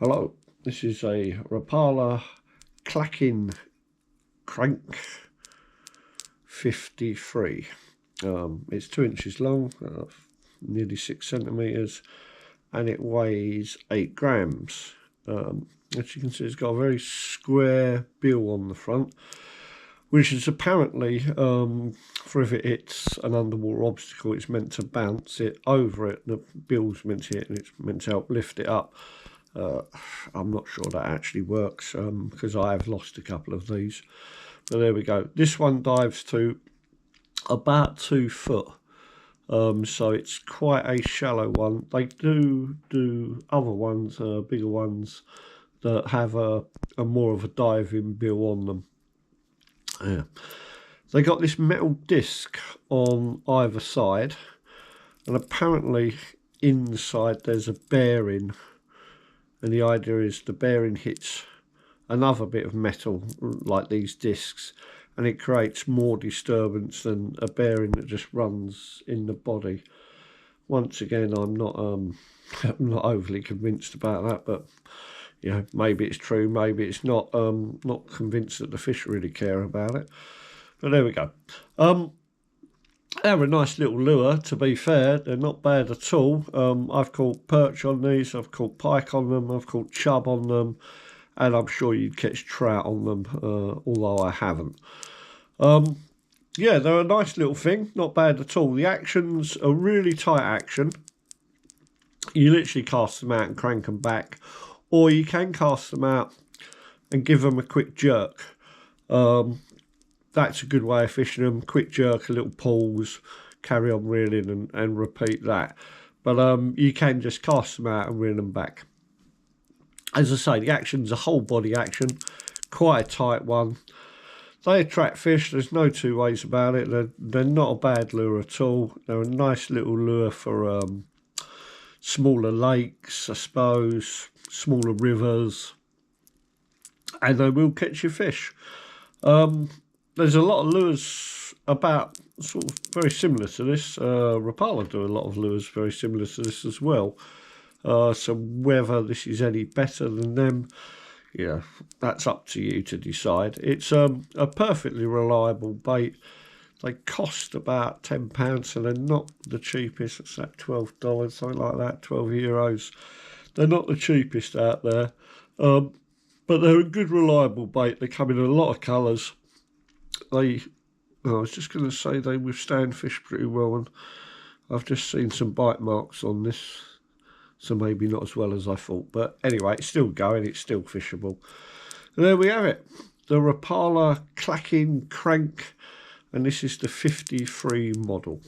Hello, this is a Rapala clackin crank 53. It's 2 inches long, nearly 6 centimeters, and it weighs 8 grams. As you can see, it's got a very square bill on the front, which is apparently, for if it hits an underwater obstacle, it's meant to bounce it over it. The bill's meant to hit and it's meant to help lift it up. I'm not sure that actually works because I have lost a couple of these. But there we go. This one dives to about 2 foot. So it's quite a shallow one. They do other ones, bigger ones, that have a more of a diving bill on them. Yeah. They got this metal disc on either side, and apparently inside there's a bearing, and the idea is the bearing hits another bit of metal like these discs, and it creates more disturbance than a bearing that just runs in the body. Once again, I'm not I'm not overly convinced about that, but you know, maybe it's true, maybe it's not. Not convinced that the fish really care about it. But there we go. They're a nice little lure, to be fair. They're not bad at all. I've caught perch on these, I've caught pike on them, I've caught chub on them, and I'm sure you'd catch trout on them, although I haven't. Yeah, they're a nice little thing, not bad at all. The action's a really tight action. You literally cast them out and crank them back, or you can cast them out and give them a quick jerk. That's a good way of fishing them. Quick jerk, a little pause, carry on reeling and repeat that. But you can just cast them out and reel them back. As I say, the action's a whole body action, quite a tight one. They attract fish, there's no two ways about it. They're not a bad lure at all. They're a nice little lure for smaller lakes, I suppose, smaller rivers, and they will catch your fish. There's a lot of lures about sort of very similar to this. Rapala do a lot of lures very similar to this as well. So whether this is any better than them, yeah, that's up to you to decide. It's a perfectly reliable bait. They cost about £10, and they're not the cheapest. It's like $12, something like that, €12. They're not the cheapest out there, but they're a good, reliable bait. They come in a lot of colours. I was just going to say they withstand fish pretty well, and I've just seen some bite marks on this, so maybe not as well as I thought. But anyway, it's still going, it's still fishable. And there we have it, the Rapala clackin crank, and this is the 53 model.